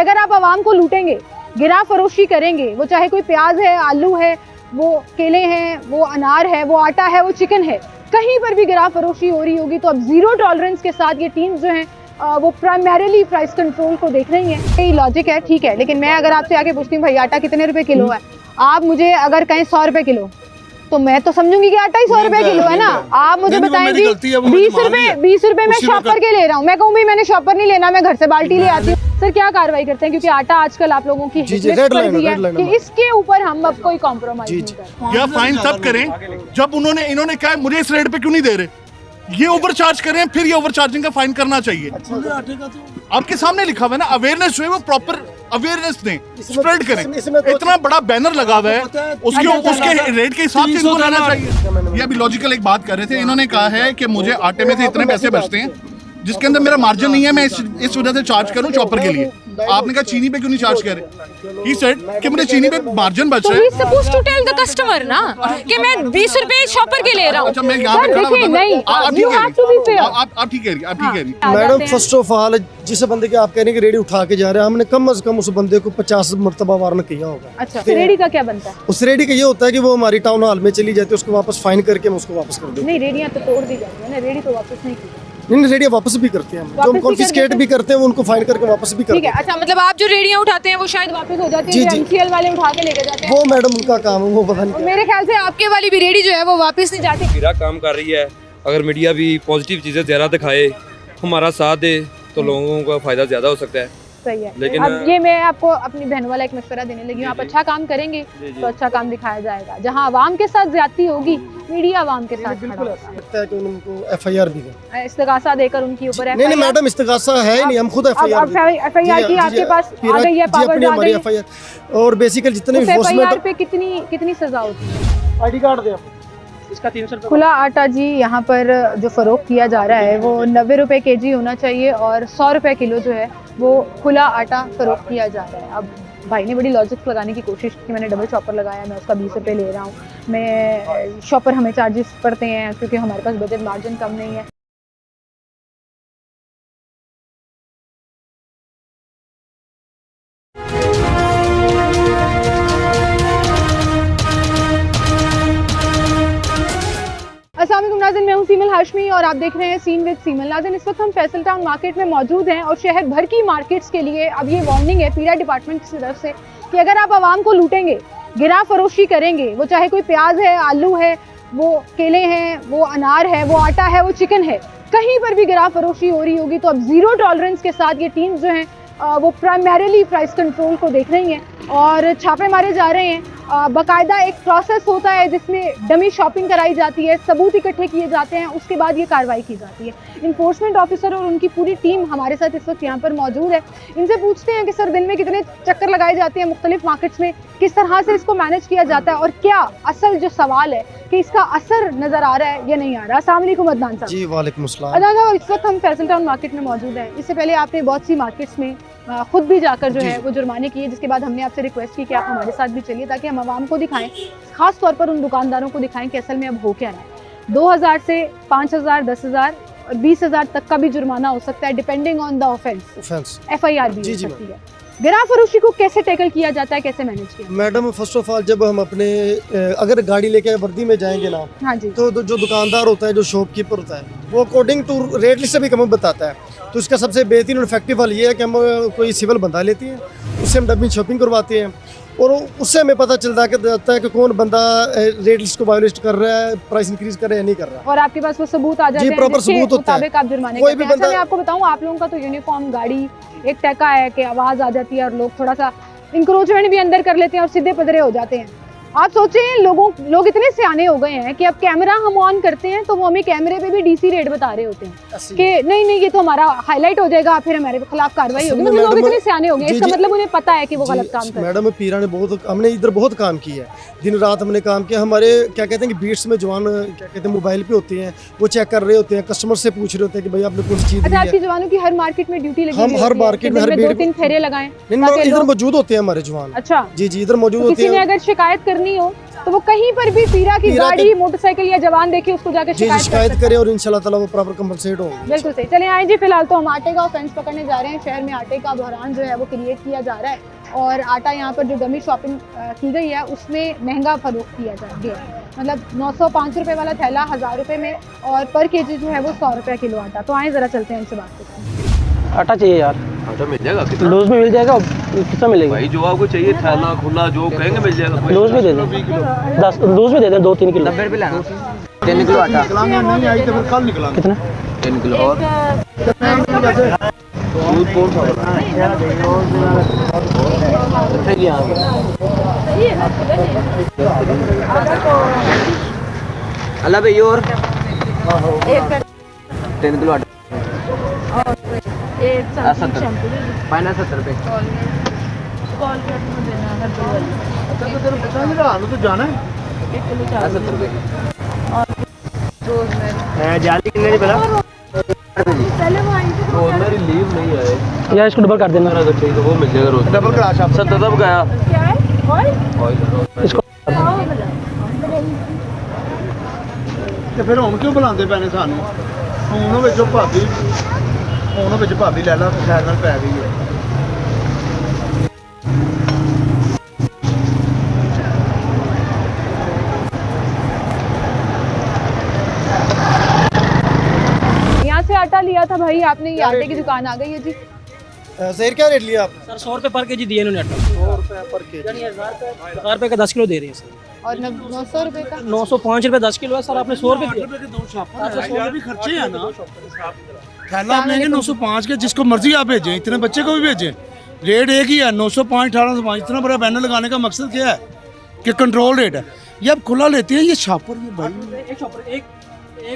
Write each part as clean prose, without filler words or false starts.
अगर आप आवाम को लूटेंगे, गिरा फरोशी करेंगे, वो चाहे कोई प्याज है, आलू है, वो केले हैं, वो अनार है, वो आटा है, वो चिकन है, कहीं पर भी गिरा फरोशी हो रही होगी तो अब जीरो टॉलरेंस के साथ ये टीम्स जो हैं वो प्राइमरीली प्राइस कंट्रोल को देख रही हैं। यही लॉजिक है, ठीक है। लेकिन मैं अगर आपसे आके पूछती हूँ भाई आटा कितने रुपए किलो है, आप मुझे अगर कहें 100 रुपए किलो, तो मैं तो समझूंगी कि आटा ही 100 रुपए किलो है ना। आप मुझे बताएंगे 20 रुपए मैं शॉपर के ले रहा हूँ, मैं कहूँ भाई मैंने शॉपर नहीं लेना, मैं घर से बाल्टी ले आती हूँ। सर क्या कार्रवाई करते हैं, क्योंकि आटा आजकल आप लोगों की हिटलिस्ट पर भी है कि इसके ऊपर हम अब कोई कॉम्प्रोमाइज नहीं करते। या फाइन तब करें जब इन्होंने कहा मुझे इस रेट पे क्यों नहीं दे रहे, ये ओवर चार्ज करें, फिर ये ओवर चार्जिंग का फाइन करना चाहिए। आपके सामने लिखा हुआ है ना, अवेयरनेस जो है वो प्रॉपर अवेयरनेस दें, स्प्रेड करें। इतना बड़ा बैनर लगा हुआ है, उसके रेट के हिसाब से इनको लेना चाहिए। ये अभी लॉजिकल एक बात कर रहे थे, इन्होंने कहा है कि मुझे आटे में से इतने पैसे बचते हैं जिसके अंदर मेरा मार्जिन नहीं है, मैं इस वजह से चार्ज करूं चॉपर के लिए। आपने कहा चीनी पे क्यों नहीं चार्ज करे, ही सेड कि मुझे चीनी पे मार्जिन बच रहा है। तो he supposed to tell the customer ना कि मैं 20 रुपए शॉपर के ले रहा हूं। अच्छा मैं यहां पे खड़ा नहीं, आप ठीक कह रही मैडम। फर्स्ट ऑफ ऑल जिस बंदे के आप कह रहे हैं कि रेडी उठा के जा रहे हैं, हमने कम से कम उस बंदे को 50 मरतबा वार्न किया होगा। अच्छा, रेडी का क्या बनता है? उस रेडी का ये होता है कि वो हमारी टाउन हॉल में चली जाती है, उसको वापस फाइन करके हम उसको वापस कर देते हैं। नहीं, रेडियां तो तोड़ दी जाती है ना, रेडी तो वापस नहीं की। नहीं, रेडियां वापस भी करते हैं हम, जो हम कॉन्फिस्केट भी करते हैं उनको फाइन करके वापस भी करते हैं। ठीक है, अच्छा मतलब आप जो रेडियां उठाते हैं वो शायद वापस हो जाती है, एमसीएल वाले उठा के लेके जाते हैं। वो मैडम उनका काम है, वो पता नहीं। मेरे ख्याल से आपके वाली भी रेडी जो है वो वापस नहीं जाती। मीडिया काम कर रही है, अगर मीडिया भी पॉजिटिव चीज़ें ज़्यादा दिखाए, हमारा साथ दे, तो लोगों का फ़ायदा ज़्यादा हो सकता है। सही है। लेकिन अब ये मैं आपको अपनी बहन वाला एक मशवरा देने लगी हूँ, आप अच्छा काम करेंगे तो अच्छा काम दिखाया जाएगा। जहाँ आवाम के साथ ज्यादती होगी, मीडिया आवाम के साथ खड़ा होगा। लगता है कि उनको एफआईआर भी दें, इस्तगासा देकर उनके ऊपर। नहीं मैडम, इस्तगासा है ही नहीं, हम खुद एफआईआर की आपके पास आ गई है, पावर आ गई है। और बेसिकली जितने एफआईआर पे कितनी सजा होती है? आईडी कार्ड दें इसका 300 रुपये। खुला आटा जी यहाँ पर जो फरोख्त किया जा रहा है वो 90 रुपए केजी होना चाहिए और 100 रुपए किलो जो है वो खुला आटा फरोख्त किया जा रहा है। अब भाई ने बड़ी लॉजिक लगाने की कोशिश की, मैंने डबल शॉपर लगाया, मैं उसका 20 रुपये ले रहा हूँ, मैं शॉपर हमें चार्जेस पड़ते हैं क्योंकि हमारे पास बजट मार्जिन कम नहीं है। अस्सलाम वालेकुम नाज़रीन, मैं हूं सीमल हाशमी और आप देख रहे हैं सीन विद सीमल। नाज़रीन, इस वक्त हम फैसल टाउन मार्केट में मौजूद हैं और शहर भर की मार्केट्स के लिए अब ये वार्निंग है पीरा डिपार्टमेंट की तरफ से कि अगर आप आवाम को लूटेंगे, गिरा फरोशी करेंगे, वो चाहे कोई प्याज है, आलू है, वो केले हैं, वो अनार है, वो आटा है, वो चिकन है, कहीं पर भी गिरा फरोशी हो रही होगी तो अब जीरो टॉलरेंस के साथ ये टीम्स जो हैं वो प्राइमरीली प्राइस कंट्रोल को देख रही हैं और छापे मारे जा रहे हैं। बाकायदा एक प्रोसेस होता है जिसमें डमी शॉपिंग कराई जाती है, सबूत इकट्ठे किए जाते हैं, उसके बाद ये कार्रवाई की जाती है। इन्फोर्समेंट ऑफिसर और उनकी पूरी टीम हमारे साथ इस वक्त यहाँ पर मौजूद है। इनसे पूछते हैं कि सर दिन में कितने चक्कर लगाए जाते हैं मुख्तलिफ मार्केट्स में, किस तरह से इसको मैनेज किया जाता है और क्या असल जो सवाल है कि इसका असर नजर आ रहा है या नहीं आ रहा। अस्सलाम वालेकुम अदनान साहब। जी वालेकुम अस्सलाम। अदनान साहब, इस वक्त हम फैसल टाउन मार्केट में मौजूद हैं। इससे पहले आपने बहुत सी मार्केट्स में खुद भी जाकर जो है वो जुर्माने किए, जिसके बाद हमने आपसे रिक्वेस्ट की कि आप हमारे साथ भी चलिए ताकि हम आवाम को दिखाएं, खास तौर पर उन दुकानदारों को दिखाएं कि असल में अब हो क्या रहा है। 2000 से 5000, 10,000 और 20,000 तक का भी जुर्माना हो सकता है depending on the offence. FIR भी हो सकती है। गिरा फरोशी को कैसे टैकल किया जाता है, कैसे मैनेज किया? मैडम फर्स्ट ऑफ ऑल जब हम अपने अगर गाड़ी लेके वर्दी में जाएंगे ना, हाँ जी, तो जो दुकानदार होता है, जो शॉपकीपर होता है, वो अकॉर्डिंग टू रेट लिस्ट से भी कम बताता है। तो इसका सबसे बेहतरीन और इफेक्टिव हल ये है कि हम कोई सिविल बंदा लेते हैं, उससे हम डबल शॉपिंग करवाते हैं और उससे हमें पता चलता है कि कौन बंदा रेट लिस्ट को वायोलेट कर रहा है, प्राइस इंक्रीज कर रहा है या नहीं कर रहा है। और आपके पास वो सबूत आ जाते हैं, प्रॉपर सबूत होता है, आप जुर्माने करते हैं। अच्छा, मैं आपको बताऊं, आप लोगों का तो यूनिफॉर्म गाड़ी एक टका है कि आवाज आ जाती है और लोग थोड़ा सा इंक्रोचमेंट भी अंदर कर लेते हैं और सीधे पदरे हो जाते हैं। आप सोचें, लोग इतने सियाने हो गए हैं कि अब कैमरा हम ऑन करते हैं तो वो हमें कैमरे पे भी डीसी रेट बता रहे होते हैं कि नहीं ये तो हमारा हाईलाइट हो जाएगा, फिर हमारे खिलाफ कार्रवाई होगी। मतलब लोग इतने सियाने हो गए, इसका मतलब उन्हें पता है कि वो गलत काम कर रहे हैं। मैडम पीरा ने हमने इधर बहुत काम किया है, दिन रात हमने काम किया। हमारे क्या कहते हैं कि बीट्स में जवान क्या कहते हैं मोबाइल पे होते हैं, वो चेक कर रहे होते हैं, कस्टमर से पूछ रहे होते हैं कि भाई आपने कौन सी चीज। अच्छा, आपकी जवानों की हर मार्केट में ड्यूटी लगी हम हर मार्केट में 2-3 फेरे लगाएं? इधर मौजूद होते हैं हमारे जवान। अच्छा जी, इधर मौजूद होते हैं। किसी ने अगर शिकायत करनी हो तो वो कहीं पर भी पीरा की गाड़ी, मोटरसाइकिल या जवान देखे उसको जाके जी शिकायत करे और इंशाल्लाह ताला वो प्रॉपर कंपनसेट होंगे। बिल्कुल सही। चलिए आए जी, फिलहाल तो हम आटे का ऑफेंस पकड़ने जा रहे हैं। शहर में आटे का बहरान जो है वो क्रिएट किया जा रहा है और आटा यहाँ पर जो डमी शॉपिंग की गई है उसमें महंगा फरोख्त किया जा गया है। मतलब 905 रुपये वाला थैला 1000 रुपये में और पर केजी जो है वो 100 रुपये किलो आटा। तो आए ज़रा चलते हैं इनसे बात करते हैं। आटा चाहिए यार। आटा मिल जाएगा कितना? लूज में मिल जाएगा। कितना मिलेगा भाई? जो आपको चाहिए थैला खुला जो कहेंगे मिल जाएगा। लूज में दे दें 10 लूज में दे दें 2-3 किलो। 90 रुपये लेना 3 किलो आटा नहीं आई तो फिर कल निकला कितना 3 किलो और दूध कौन सा वाला? अल्लाह भाई और 3 किलो आटा 70 रुपये। तो जाना है 70 रुपये। जाली कितने पहला मेरी लीव नहीं आए यार, इसको डबल कर देना। अगर चाहिए तो वो मिल जाएगा रोज। डबल क्लास आप 70 तब गया इसको ਤੇ ਫਿਰ ਹੁਣ ਕਿਉਂ ਬੁਲਾਉਂਦੇ ਪੈਣੇ ਸਾਨੂੰ? ਹੁਣ ਵਿੱਚੋਂ ਭਾਬੀ ਲੈ ਲਾ ਖੈਰ ਨਾਲ ਪੈ ਗਈ ਹੈ। यहाँ से आटा लिया था भाई आपने, ये आटे की दुकान आ गई है जी। ज़हीर क्या रेट लिया आपने? सर 100 रुपये पर केजी दिए इन्होंने आटा। 100 रुपये पर के जी। 1000 रुपये का 10 किलो दे रहे हैं सर। और 900 रुपये का 905 रुपये 10 किलो है सर। आपने 100 रुपये दिए। भी खर्चे हैं ना। थैला आप लेंगे 905 के, जिसको मर्जी आप भेजें, इतने बच्चे को भी भेजें, रेट एक ही है 905 1805। इतना बड़ा बैनर लगाने का मकसद क्या है कि कंट्रोल रेट है। ये आप खुला लेते हैं, ये शॉपर ये भाई एक शॉपर एक ये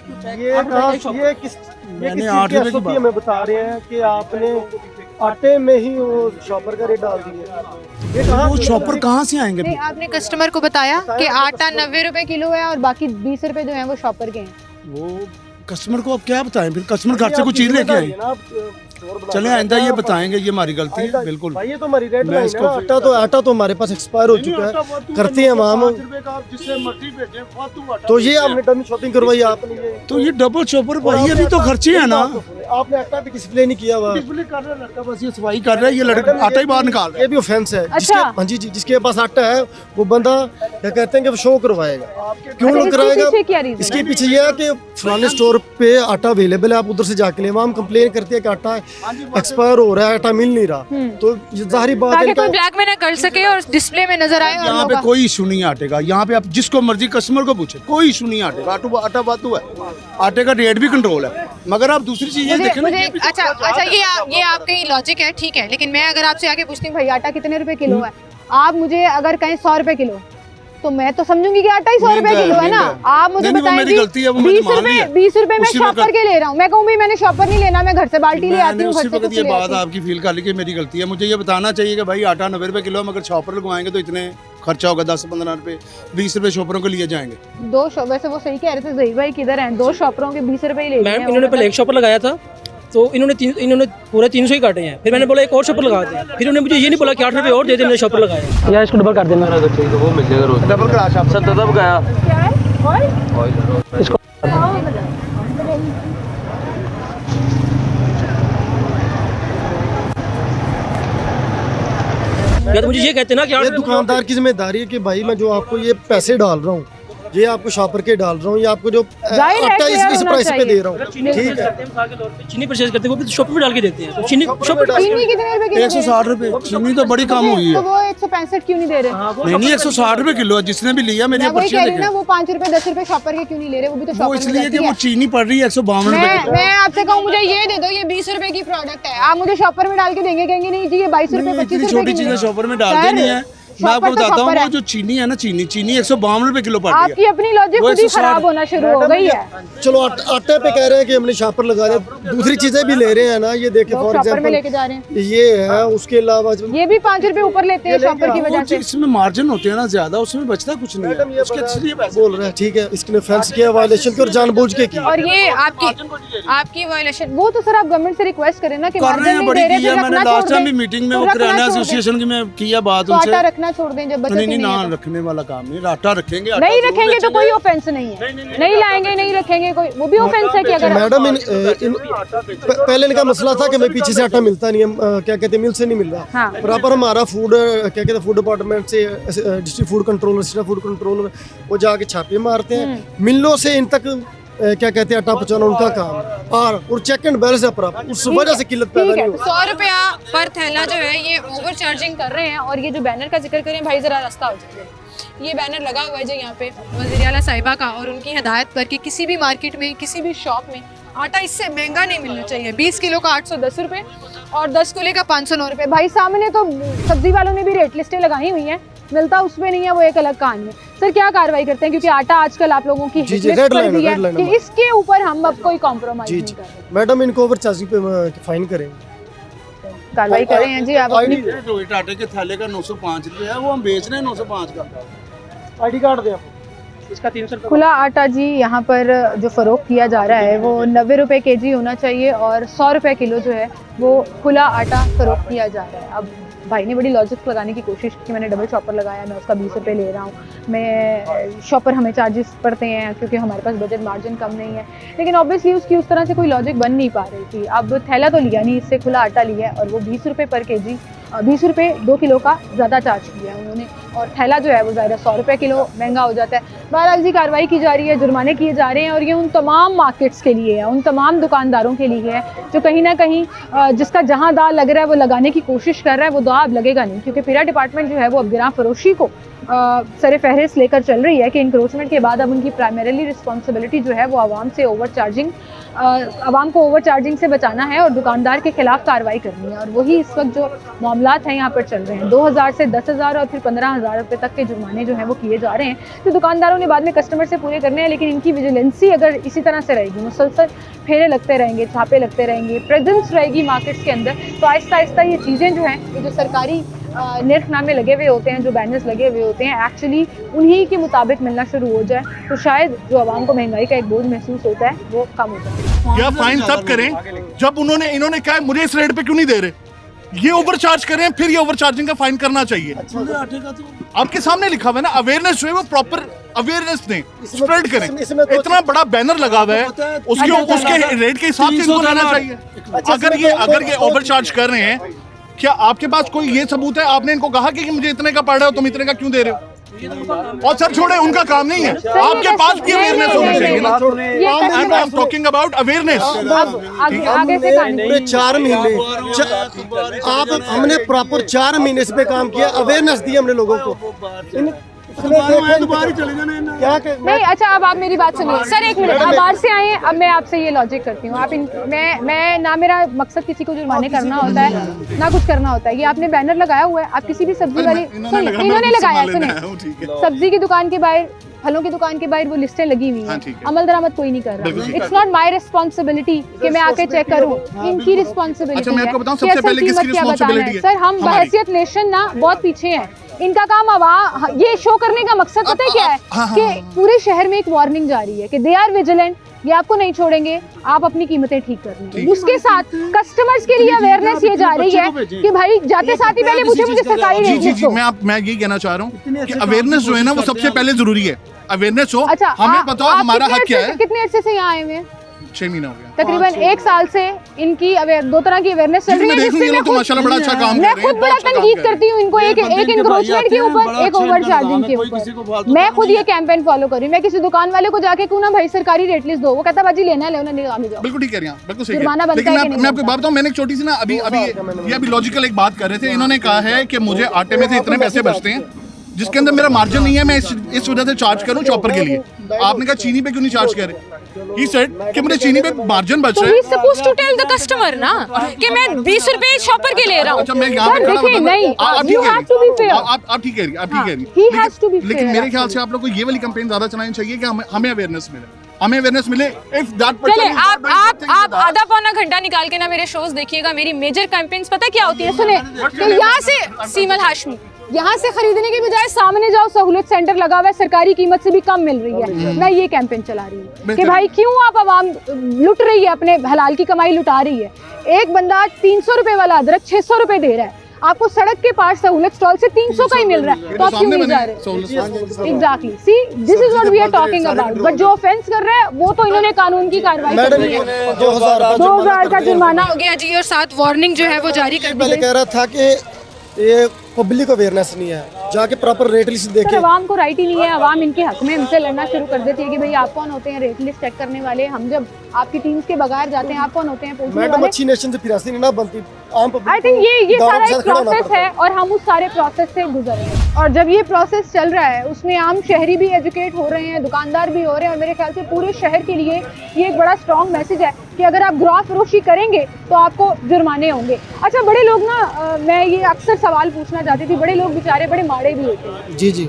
किस मैंने 8 रुपए की बात हमें बता रहे हैं कि आपने आटे में ही वो शॉपर का रेट डाल दिया। ये कहाँ वो शॉपर कहाँ से आएंगे? नहीं, आपने कस्टमर को बताया कि आटा 90 रुपए किलो है और बाकी 20 रुपए जो है वो शॉपर के हैं। वो कस्टमर को आप क्या बताएं? फिर कस्टमर घर से कुछ चीज लेके आए। चले आइंदा ये बताएंगे, ये हमारी गलती है बिल्कुल। ये तो हमारी रेट है ना। आटा तो हमारे पास एक्सपायर हो चुका है, करते हैं हम। तो ये आपने डमी शॉपिंग करवाई आपने, तो ये डबल शॉपर भाई अभी तो खर्चे है ना। आपने आटा भी डिस्प्ले नहीं किया हुआ। डिस्प्ले कर रहा है लड़का, बस ये सफाई कर रहा है, ये लड़का आटा ही बाहर निकाल रहा है। ये भी ऑफेंस है। अच्छा। हाँ जी जी, जिसके पास आटा है वो बंदा क्या कहते हैं कि शो करवाएगा। क्यों कराएगा? इसके पीछे ये है कि फलाने स्टोर पे आटा अवेलेबल है, आप उधर से जाके ले। वहाँ हम कंप्लेन करते हैं कि आटा एक्सपायर हो रहा है, आटा मिल नहीं रहा। तो जाहिर बात है कोई ब्लैक में ना कर सके और डिस्प्ले में नजर आए। यहाँ पे कोई इशू नहीं है आटे का। यहाँ पे आप जिसको मर्जी कस्टमर को पूछे, कोई इशू नहीं है आटे का। आटा बातू है, आटे का रेट भी कंट्रोल है। मगर आप दूसरी चीजें देखें ना। अच्छा ये आपका लॉजिक है, ठीक है। लेकिन मैं अगर आपसे आके पूछती हूँ भाई आटा कितने रुपए किलो है, आप मुझे अगर कहें 100 रुपए किलो, तो मैं तो समझूंगी कि आटा ही 100 रुपए किलो है ना। आप मुझे बताएं 20 रुपए मैं शॉपर के ले रहा हूँ। मैं कहूँ भी मैंने शॉपर नहीं लेना, मैं घर से बाल्टी ले आती हूँ, घर से कुछ ले बात आती हूँ। आपकी फील कर ली कि मेरी गलती है। मुझे ये बताना चाहिए कि भाई आटा 90 रुपए किलो, मगर शॉपर लगवाएंगे तो इतने खर्चा होगा 10-15 रुपए, 20 रुपए शॉपरों को लिए जाएंगे। वैसे वो सही कह रहे थे ज़हीर भाई, किधर हैं 2 शॉपरों के 20 रुपए ही ले मैम इन्होंने पहले एक शॉपर लगाया था, तो इन्होंने पूरे 300 ही काटे हैं। फिर मैंने बोला एक और शॉपर लगा दें। फिर उन्होंने मुझे ये नहीं बोला कि 8 रुपये और दे दें, शॉपर लगाया। यार इसको डबल कर देना। अगर चाहिए तो वो मिल जाएगा रोज। डबल क्लास आप 70 तब गया इसको या तो मुझे ये कहते ना कि ये दुकानदार की जिम्मेदारी है कि भाई मैं जो आपको ये पैसे डाल रहा हूँ, ये आपको शॉपर के डाल रहा हूँ, ये आपको जो आटा इस प्राइस पे दे रहा हूँ, ठीक है। चीनी परचेज करते हैं वो भी शॉपर में डाल के देते हैं। तो चीनी शॉपर चीनी कितने रुपए किलो? 160 रुपए। चीनी तो बड़ी कम हुई है। तो वो 165 क्यों नहीं दे रहे? नहीं 160 रुपए किलो है, जिसने भी लिया मेरी वही कह रही हूँ ना, वो 5 रुपए 10 रुपए शॉपर के क्यों नहीं ले रहे? वो भी तो वो शॉपर में इसलिए कि जाती वो है। चीनी पड़ रही है 152 रुपए। मैं आपसे कहूँ मुझे ये दे दो, ये 20 रुपए की प्रोडक्ट है, आप मुझे शॉपर में डाल के देंगे? कहेंगे नहीं जी ये 22 रुपए 25 रुपए छोटी चीजें शॉपर में डालते नहीं है। मैं आपको बताता हूँ, वो जो चीनी है ना, चीनी 152 रुपए किलो पड़ रही है। आपकी अपनी लॉजिक खुद ही खराब होना शुरू हो गई है। चलो आटे पे कह रहे हैं कि हमने शॉपर लगा दिया, दूसरी चीजें भी ले रहे हैं ना। ये देखिए फॉर शॉपर में लेके एग्जांपल जा रहे हैं, ये है, उसके अलावा ये भी 5 रुपए ऊपर लेते हैं शॉपर की वजह से। इसमें मार्जिन होते हैं ना ज्यादा, उसमें बचता कुछ नहीं है। उसके इसलिए बोल रहे हैं, ठीक है, इसने ऑफेंस किया, वायलेशन की और जानबूझ के की। और ये आपकी वायलेशन, वो तो सर आप गवर्नमेंट से रिक्वेस्ट करें ना कि कर रहे हैं, बड़ी की है। मैंने लास्ट टाइम भी मीटिंग में वो किराना एसोसिएशन की में किया बात उनसे, रखना छोड़ दें जब बचत नहीं ही नहीं, नहीं नान है तो? रखने वाला काम नहीं, आटा रखेंगे, आटा नहीं जरूर रखेंगे तो बेचेंगे। कोई ऑफेंस नहीं है, नहीं लाएंगे नहीं रखेंगे कोई, वो भी ऑफेंस है कि अगर मैडम पहले इनका मसला था कि मैं पीछे से आटा मिलता नहीं है, क्या कहते हैं मिल से नहीं मिल रहा। हाँ। बराबर हमारा फूड क्या कहते हैं फूड डिपार्टमेंट से district food controller, assistant food controller वो जाके छापे मारते हैं, मिलों से इन तक क्या कहते हैं आटा पहुंचाना उनका काम, और चेक एंड बैलेंस है प्रॉपर, उस वजह से किल्लत पैदा ठीक है। नहीं हो। 100 रुपया पर थैला जो है ये ओवर चार्जिंग कर रहे हैं। और ये जो बैनर का जिक्र करें भाई जरा रास्ता हो जाए, ये बैनर लगा हुआ है जो यहाँ पे वज़ीर आला साहिबा का, और उनकी हिदायत पर कि किसी भी मार्केट में किसी भी शॉप में आटा इससे महंगा नहीं मिलना चाहिए। 20 किलो का 810 रुपये और 10 किलो का 509 रुपये। भाई सामने तो सब्जी वालों ने भी रेट लिस्टें लगाई हुई हैं, मिलता उसमें नहीं है, वो एक अलग कहानी है। सर क्या कार्रवाई करते हैं, क्योंकि आटा आजकल आप लोगों की जी, हिट लिस्ट रेड पर लाइन, भी है रेड लाइन कि हमारी। इसके ऊपर हम अब कोई कॉम्प्रोमाइज जी नहीं जी कर रहे। मैडम इनको ओवर चार्जिंग पे फाइन करेंगे। कार्रवाई कर रहे हैं जी आप अपनी। रेट आटे के थैले का 905 रुपये है, वो हम बेच रहे हैं 905 का। ID कार्ड दें आप। इसका 300 रुपये खुला आटा जी यहाँ पर जो फ़रोख्त किया जा रहा है वो 90 रुपये केजी होना चाहिए और 100 रुपये किलो जो है वो खुला आटा फ़रोख्त किया जा रहा है। अब भाई ने बड़ी लॉजिक लगाने की कोशिश की, मैंने डबल शॉपर लगाया, मैं उसका 20 रुपये ले रहा हूँ, मैं शॉपर हमें चार्जेस पड़ते हैं क्योंकि हमारे पास बजट मार्जिन कम नहीं है, लेकिन ऑब्वियसली उसकी उस तरह से कोई लॉजिक बन नहीं पा रही थी। अब थैला तो लिया नहीं, इससे खुला आटा लिया है और वो 20 रुपये पर केजी, 20 रुपये 2 किलो का ज़्यादा चार्ज किया है उन्होंने, और थैला जो है वो ज़्यादा 100 रुपये किलो महंगा हो जाता है। बहरहाल जी कार्रवाई की जा रही है, जुर्माने किए जा रहे हैं और ये उन तमाम मार्केट्स के लिए है, उन तमाम दुकानदारों के लिए है जो कहीं ना कहीं जिसका जहां दाव लग रहा है वो लगाने की कोशिश कर रहा है, वो दाव अब लगेगा नहीं, क्योंकि पीरा डिपार्टमेंट जो है वो अब गिरां फरोशी को सर फहरिस्त लेकर चल रही है कि इंक्रोचमेंट के बाद अब उनकी प्राइमरीली रिस्पॉन्सिबिलिटी जो है वो आवाम से ओवर चार्जिंग, आवाम को ओवर चार्जिंग से बचाना है और दुकानदार के खिलाफ कार्रवाई करनी है। और वही इस वक्त जो मामलात हैं यहाँ पर चल रहे हैं, 2000 से 10,000 और फिर 15,000 रुपये तक के जुर्माने जो हैं वो किए जा रहे हैं, तो दुकानदारों ने बाद में कस्टमर से पूरे करने हैं। लेकिन इनकी विजिलेंसी अगर इसी तरह से रहेगी, मुसलसल फेरे लगते रहेंगे, छापे लगते रहेंगे, प्रेजेंस रहेगी मार्केट्स के अंदर, तो आहिस्ता आहिस्ता ये चीज़ें जो हैं, ये जो सरकारी निर्खनामे लगे हुए होते हैं, जो बैनर्स लगे हुए होते हैं, एक्चुअली उन्हीं के मुताबिक मिलना शुरू हो जाए, तो शायद जो आवाम को महंगाई का एक बोझ महसूस होता है वो कम हो जाए। या फाइन तब करें जब इन्होंने कहा मुझे इस रेट पे क्यों नहीं दे रहे, ये ओवर चार्ज करें, फिर ये ओवर चार्जिंग का फाइन करना चाहिए। आटे का तो आपके सामने लिखा हुआ है ना, अवेयरनेस जो है वो प्रॉपर अवेयरनेस दें, स्प्रेड करें। इसमें तो इतना बड़ा बैनर लगा हुआ है, उसके रेट के हिसाब से इनको लेना चाहिए। अगर ये ओवर चार्ज कर रहे हैं, क्या आपके पास कोई ये सबूत है, आपने इनको कहा कि मुझे इतने का पड़ रहा है, तुम इतने का क्यों दे रहे हो? और सर छोड़े, उनका काम नहीं है, आपके पास भी अवेयरनेस होनी चाहिए ना। I am talking about awareness. आगे से कहानी। पूरे 4 महीने आप हमने प्रॉपर 4 महीने इस पे काम किया, अवेयरनेस दी हमने लोगों को। दोबारा चले जाना है ना। क्या नहीं, अच्छा अब आप मेरी बात सुनिए सर, एक मिनट, आप बाहर से आए हैं, अब मैं आपसे ये लॉजिक करती हूँ। आप मैं ना मेरा मकसद किसी को जुर्माने करना होता है ना कुछ करना होता है। ये आपने बैनर लगाया हुआ है, आप किसी भी सब्जी वाली, इन्होंने लगाया, सुनिए, सब्जी की दुकान के बाहर, फलों की दुकान के बाहर वो लिस्टें लगी हुई हैं, अमल दरामद कोई नहीं कर रहा। इट्स नॉट माय रिस्पांसिबिलिटी कि मैं आके चेक करूं, इनकी रिस्पांसिबिलिटी अच्छा, मैं आपको बताऊं है सबसे कि पहले असल किसकी कीमत क्या बताना responsibility है। है? सर हम बहैसियत नेशन ना बहुत पीछे हैं, इनका काम ये शो करने का मकसद पता है क्या है कि पूरे शहर में एक वार्निंग जारी है कि दे आर विजिलेंट, ये आपको नहीं छोड़ेंगे, आप अपनी कीमतें ठीक कर लेंगे। उसके साथ कस्टमर्स के लिए अवेयरनेस ये जा रही है कि भाई जाते साथ ही पहले पूछे मुझे सरकारी रेट जी, दो। मैं यही कहना चाह रहा हूँ कि अवेयरनेस जो है ना वो सबसे पहले जरूरी है। अवेयरनेस हो, अच्छा, हमें बताओ हमारा हक क्या है। कितने अरसे से यहाँ आए हुए हैं? 6 महीना हो गया तकरीबन 1 साल से इनकी दो तरह की अवेयरनेस चल रही है, जिससे मैं तो माशाल्लाह बड़ा अच्छा काम कर मैं रहे हैं, खुद बड़ा तनकीद करती हूँ इनको, एक इंक्रोचमेंट के ऊपर, एक ओवर चार्जिंग के ऊपर। मैं खुद ये कैंपेन फॉलो कर रही हूँ। मैं किसी दुकान वाले को जाके क्यों ना भाई सरकारी रेट लिस्ट दो, वो कहता बाजी लेना है निकाल जाओ। बिल्कुल ठीक कह रही हैं, बिल्कुल सही जुर्माना है। बनता लेकिन है कि नहीं मैं आपको बात बताऊं, मैंने एक छोटी सी ना अभी लॉजिकल एक बात कर रहे थे। इन्होंने कहा है कि मुझे आटे में से इतने पैसे बचते हैं जिसके अंदर मेरा मार्जिन नहीं है, मैं इस वजह से चार्ज करूं चॉपर के लिए। आपने कहा चीनी पे क्यों नहीं चार्ज कर रहे? He said कि मुझे चीनी पे मार्जिन बच रहा है। He is supposed to tell the customer ना कि मैं 20 रुपए शॉपर के ले रहा हूँ। अच्छा, मैं यहाँ पे खड़ा देखिए, नहीं, you have to be fair। आप ठीक कह रही हैं, आप ठीक कह रही हैं। He has to be fair। लेकिन मेरे ख्याल से आप लोग को ये वाली कैंपेन ज्यादा चलानी चाहिए कि हमें अवेयरनेस मिले। इफ दैट पर्सन चले आप आधा पौना घंटा निकाल के ना मेरे शोज देखिएगा। मेरी मेजर कैंपेन्स पता क्या होती है, सुने, तो यहाँ से सीमल हाशमी, यहाँ से खरीदने के बजाय सामने जाओ, सहूलत सेंटर लगा हुआ है, सरकारी कीमत से भी कम मिल रही है। मैं ये कैंपेन चला रही हूँ कि भाई क्यों आप आवाम लुट रही है, अपने हलाल की कमाई लुटा रही है। एक बंदा 300 रुपए वाला अदरक 600 रुपए दे रहा है, आपको सड़क के पास सहूलत स्टॉल से 300 का ही मिल रहा है, तो आप क्यों नहीं जा रहे? Exactly, see this is what we are talking about. But जो ऑफेंस कर रहे हैं वो तो इन्होंने कानून की कार्रवाई कर दी है, 2000 का जुर्माना हो गया जी, और साथ वार्निंग जो है वो जारी कर दी पहले है। कह रहा था कि ये पब्लिक अवेयरनेस नहीं है, जाके प्रॉपर रेट लिस्ट सर, देखे। आवाम को राइट ही नहीं है, आवाम इनके हक में हमसे लड़ना शुरू कर देती है कि भाई आप कौन होते हैं रेट लिस्ट चेक करने वाले, हम जब आपकी टीम्स के बगैर जाते हैं आप कौन होते हैं पूछने मैडम वाले। अच्छी नेशन से फिरासी नहीं ना बनती, आम पब्लिक आई थिंक ये दारों सारा के एक साथ खड़ा होना प्रोसेस पड़ता है और हम उस सारे प्रोसेस से गुजर रहे हैं, और जब ये प्रोसेस चल रहा है उसमें आम शहरी भी एजुकेट हो रहे हैं, दुकानदार भी हो रहे हैं, और मेरे ख्याल से पूरे शहर के लिए ये एक बड़ा स्ट्रॉन्ग मैसेज है कि अगर आप ग्रॉ फरोशी करेंगे तो आपको जुर्माने होंगे। अच्छा, बड़े लोग ना, मैं ये अक्सर सवाल पूछना चाहती थी, बड़े लोग बेचारे बड़े माड़े भी होते हैं, जी जी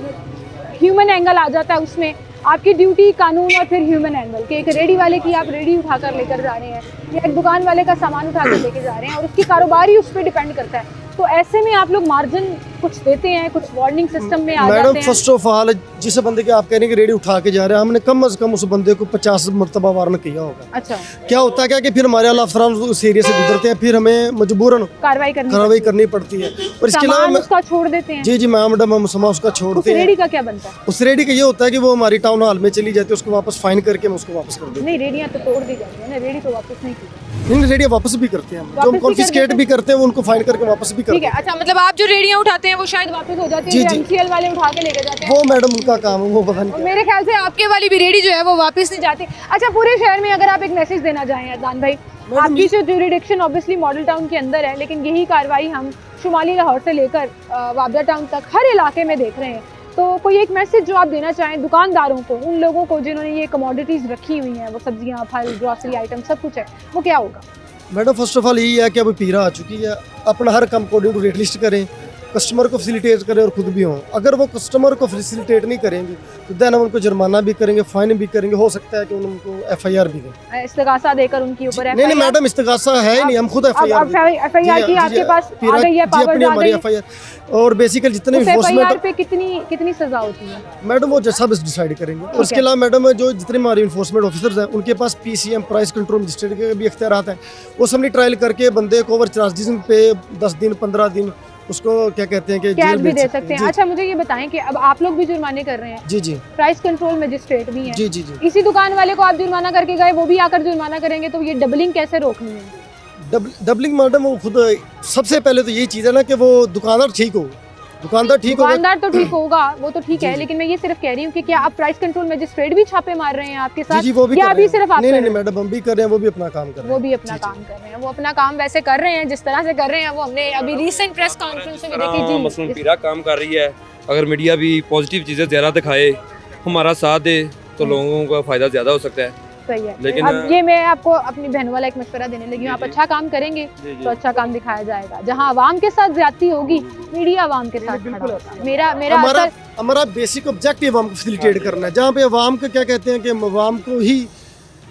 ह्यूमन एंगल आ जाता है उसमें, आपकी ड्यूटी कानून और फिर ह्यूमन एंगल कि एक रेडी वाले की आप रेडी उठाकर लेकर जा रहे हैं या एक दुकान वाले का सामान उठाकर लेके जा रहे हैं और उसकी कारोबार ही उस पर डिपेंड करता है, तो ऐसे में आप लोग मार्जिन कुछ देते हैं, कुछ वार्निंग सिस्टम में आ जाते मैडम, हैं। फर्स्ट ऑफ ऑल जिस बंदे के आप कह रहे हैं कि रेडी उठा के जा रहे हैं, हमने कम से कम उस बंदे को 50 मरतबा वार्न किया होगा। अच्छा, क्या होता है क्या कि फिर हमारे अफसरान उस एरिया से गुजरते हैं, फिर हमें मजबूरन कार्रवाई करनी पड़ती है। और इसके सामान अलावा उसका छोड़ देते हैं। जी जी मैडम, हम सामान उसका उस छोड़ते हैं। रेडी का क्या बनता है? उस रेडी का ये होता है कि वो हमारी टाउन हॉल में चली जाती है, उसको वापस फाइन करके हम उसको वापस कर देते हैं। नहीं, रेडियां तो तोड़ दी जाती है ना, रेडी तो वापस नहीं की। नहीं, रेडी वापस भी करते हैं हम, वापस जो भी हम कॉन्फिस्केट कर भी करते हैं वो उनको फाइन करके वापस भी ठीक करते है। हैं। अच्छा, मतलब आप जो रेडियां उठाते हैं वो शायद वापस हो जाती जी, है, जी। एमसीएल वाले उठा के लेके जाते हैं। वो मैडम उनका काम है, वो पता नहीं और क्या। मेरे ख्याल से आपके वाली भी रेडी जो है वो वापस नहीं जाती। अच्छा, पूरे शहर में अगर आप एक मैसेज देना चाहें अदनान भाई, आपकी जो ज्यूरिडिक्शन ऑब्वियसली मॉडल टाउन के अंदर है, लेकिन यही कार्रवाई हम शुमाली लाहौर से लेकर वाबदा टाउन तक हर इलाके में देख रहे हैं, तो कोई एक मैसेज जो आप देना चाहें दुकानदारों को, उन लोगों को जिन्होंने ये कमोडिटीज़ रखी हुई हैं, वो सब्जियां, फल, ग्रॉसरी आइटम सब कुछ है, वो क्या होगा? मैडम, फर्स्ट ऑफ ऑल यही है कि अब पीरा आ चुकी है, अपना हर कम अकॉर्डिंग टू रेट लिस्ट करें, कस्टमर को फैसिलिटेट करें और खुद भी हों। अगर वो कस्टमर को फैसिलिटेट नहीं करेंगे तो देन हम उनको जुर्माना भी करेंगे, फाइन भी करेंगे, हो सकता है कि उनको FIR भी दें। इस्तगासा देकर उनके ऊपर नहीं नहीं मैडम, इस्तगासा है ही नहीं, हम खुद FIR FIR की आपके पास आ गई है, पावर आ गई है। FIR और बेसिकली जितने उस इन्फोर्समेंट FIR पे कितनी सजा होती है? मैडम वो सब डिसाइड करेंगे। और उसके अलावा मैडम जो जितने हमारे इन्फोर्समेंट ऑफिसर्स हैं उनके पास PCM प्राइस कंट्रोल मजिस्ट्रेट के भी इख्तियारात हैं, वो सबने ट्रायल करके बंदे को ओवर चार्जेस पे 10 दिन 15 दिन उसको क्या कहते हैं कि कैश जेल भी भेज दे सकते सकते हैं। हैं। अच्छा, मुझे ये बताएं कि अब आप लोग भी जुर्माने कर रहे हैं, जी जी प्राइस कंट्रोल मजिस्ट्रेट भी हैं, जी जी जी इसी दुकान वाले को आप जुर्माना करके गए, वो भी आकर जुर्माना करेंगे, तो ये डबलिंग कैसे रोकनी है? डबलिंग मैडम, वो खुद सबसे पहले तो यही चीज़ है ना कि वो दुकानदार ठीक हो, दुकानदार ठीक होगा। दुकानदार तो ठीक होगा, वो तो ठीक है, लेकिन मैं ये सिर्फ कह रही हूँ कि क्या आप प्राइस कंट्रोल मजिस्ट्रेट भी छापे मार रहे हैं आपके साथ, जी वो भी या कर अभी रहे हैं। सिर्फ आप नहीं कर नहीं रहे हैं? मैडम, हम भी कर रहे हैं, वो भी अपना काम कर रहे हैं। वो भी अपना काम कर रहे हैं, वो अपना काम वैसे कर रहे हैं जिस तरह से कर रहे हैं, वो हमने अभी रिसेंट प्रेस कॉन्फ्रेंस में भी देखी जी। मसलन पीरा काम कर रही है, अगर मीडिया भी पॉजिटिव चीज़ें ज़्यादा दिखाए, हमारा साथ दे, तो लोगों का फ़ायदा ज़्यादा हो सकता है। सही है। लेकिन अब ये मैं आपको अपनी बहन वाला एक मशवरा देने लगी हूँ, आप अच्छा काम करेंगे तो अच्छा काम दिखाया जाएगा। जहाँ आवाम के साथ ज्यादती होगी, मीडिया आवाम के साथ खड़ा होगा। मेरा हमारा बेसिक ऑब्जेक्टिव हमको फैसिलिटेट करना है, जहाँ पे आवाम को क्या कहते हैं कि आवाम को ही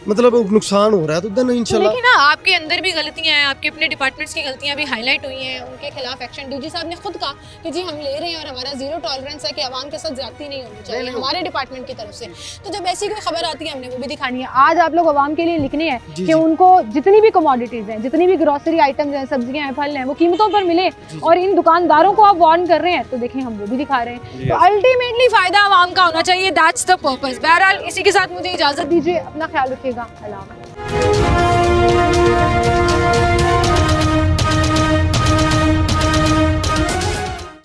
मतलब नुकसान हो रहा है, तो देन तो इंशाल्लाह। देखिए ना, आपके अंदर भी गलतियां हैं, आपके अपने डिपार्टमेंट्स की गलतियां भी हाईलाइट हुई हैं, उनके खिलाफ एक्शन डीजी साहब ने खुद कहा कि जी हम ले रहे हैं और हमारा जीरो टॉलरेंस है कि आवाम के साथ ज्यादती नहीं होनी चाहिए हमारे डिपार्टमेंट की तरफ से। तो जब ऐसी कोई खबर आती है हमने वो भी दिखानी है। आज आप लोग आवाम के लिए लिखने हैं जी, कि जी। उनको जितनी भी कमोडिटीज हैं, जितनी भी ग्रोसरी आइटम्स हैं, सब्जियां हैं, फल हैं, वो कीमतों पर मिले, और इन दुकानदारों को आप वार्न कर रहे हैं, तो देखें हम वो भी दिखा रहे हैं। तो अल्टीमेटली फायदा आवाम का होना चाहिए, दैट्स द पर्पस। बहरहाल इसी के साथ मुझे इजाजत दीजिए, अपना ख्याल रखिएगा, अल्लाह हाफ़िज़।